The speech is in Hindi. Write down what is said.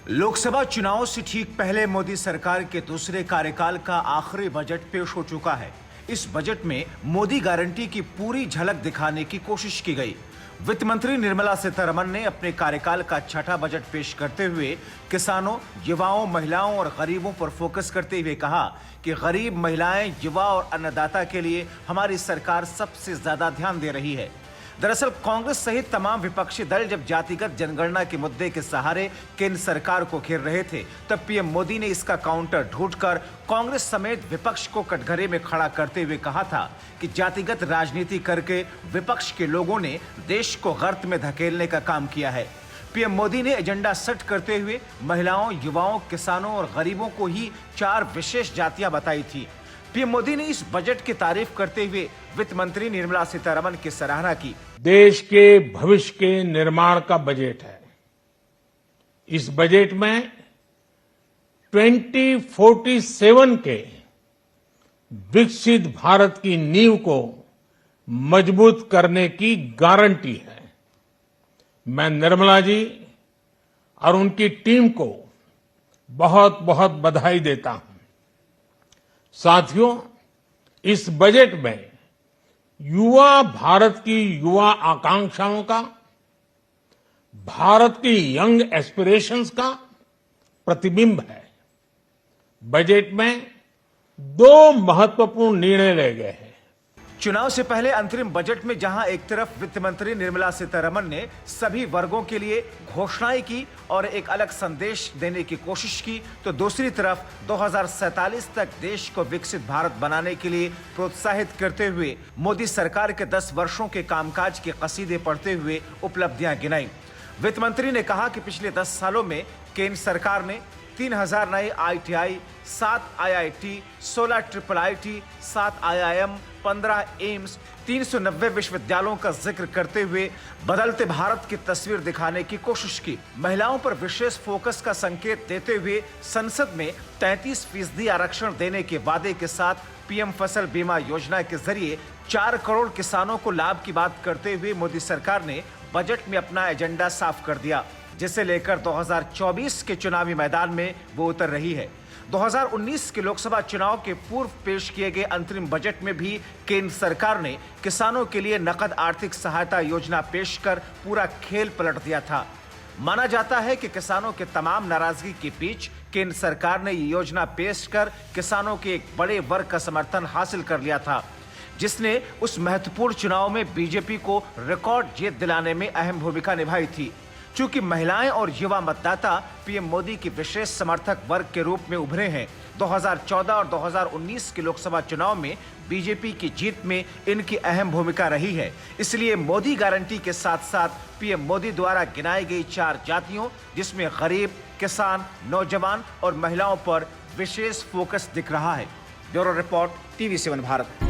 लोकसभा चुनाव से ठीक पहले मोदी सरकार के दूसरे कार्यकाल का आखिरी बजट पेश हो चुका है। इस बजट में मोदी गारंटी की पूरी झलक दिखाने की कोशिश की गई। वित्त मंत्री निर्मला सीतारमण ने अपने कार्यकाल का छठा बजट पेश करते हुए किसानों, युवाओं, महिलाओं और गरीबों पर फोकस करते हुए कहा कि गरीब, महिलाएं, युवा और अन्नदाता के लिए हमारी सरकार सबसे ज्यादा ध्यान दे रही है। दरअसल कांग्रेस सहित तमाम विपक्षी दल जब जातिगत जनगणना के मुद्दे के सहारे केंद्र सरकार को घेर रहे थे, तब पीएम मोदी ने इसका काउंटर ढूंढकर कांग्रेस समेत विपक्ष को कटघरे में खड़ा करते हुए कहा था कि जातिगत राजनीति करके विपक्ष के लोगों ने देश को गर्त में धकेलने का काम किया है। पीएम मोदी ने एजेंडा सेट करते हुए महिलाओं, युवाओं, किसानों और गरीबों को ही 4 विशेष जातियां बताई थी। पीएम मोदी ने इस बजट की तारीफ करते हुए वित्त मंत्री निर्मला सीतारमण की सराहना की। देश के भविष्य के निर्माण का बजट है। इस बजट में 2047 के विकसित भारत की नींव को मजबूत करने की गारंटी है। मैं निर्मला जी और उनकी टीम को बहुत बहुत बधाई देता हूं। साथियों, इस बजट में युवा भारत की युवा आकांक्षाओं का, भारत की यंग एस्पिरेशंस का प्रतिबिंब है। बजट में 2 महत्वपूर्ण निर्णय लिए गए हैं। चुनाव से पहले अंतरिम बजट में जहां एक तरफ वित्त मंत्री निर्मला सीतारमण ने सभी वर्गों के लिए घोषणाएं की और एक अलग संदेश देने की कोशिश की, तो दूसरी तरफ 2047 तक देश को विकसित भारत बनाने के लिए प्रोत्साहित करते हुए मोदी सरकार के 10 वर्षों के कामकाज के कसीदे पढ़ते हुए उपलब्धियां गिनाई। वित्त मंत्री ने कहा कि पिछले 10 सालों में केंद्र सरकार ने 3000 नए ITI, 7 IIT, 16 IIIT, 7 IIM, 15 AIIMS, 390 विश्वविद्यालयों का जिक्र करते हुए बदलते भारत की तस्वीर दिखाने की कोशिश की। महिलाओं पर विशेष फोकस का संकेत देते हुए संसद में 33% आरक्षण देने के वादे के साथ पीएम फसल बीमा योजना के जरिए 4 करोड़ किसानों को लाभ की बात करते हुए मोदी सरकार ने बजट में अपना एजेंडा साफ कर दिया, जिसे लेकर 2024 के चुनावी मैदान में वो उतर रही है। 2019 के लोकसभा चुनाव के पूर्व पेश किए गए अंतरिम बजट में भी केंद्र सरकार ने किसानों के लिए नकद आर्थिक सहायता योजना पेश कर पूरा खेल पलट दिया था। माना जाता है कि किसानों के तमाम नाराजगी के बीच केंद्र सरकार ने ये योजना पेश कर किसानों के एक बड़े वर्ग का समर्थन हासिल कर लिया था, जिसने उस महत्वपूर्ण चुनाव में बीजेपी को रिकॉर्ड जीत दिलाने में अहम भूमिका निभाई थी। चूंकि महिलाएं और युवा मतदाता पीएम मोदी की विशेष समर्थक वर्ग के रूप में उभरे हैं, 2014 और 2019 के लोकसभा चुनाव में बीजेपी की जीत में इनकी अहम भूमिका रही है। इसलिए मोदी गारंटी के साथ साथ पीएम मोदी द्वारा गिनाई गई 4 जातियों, जिसमें गरीब, किसान, नौजवान और महिलाओं पर विशेष फोकस दिख रहा है। Bureau report, TV7 Bharat.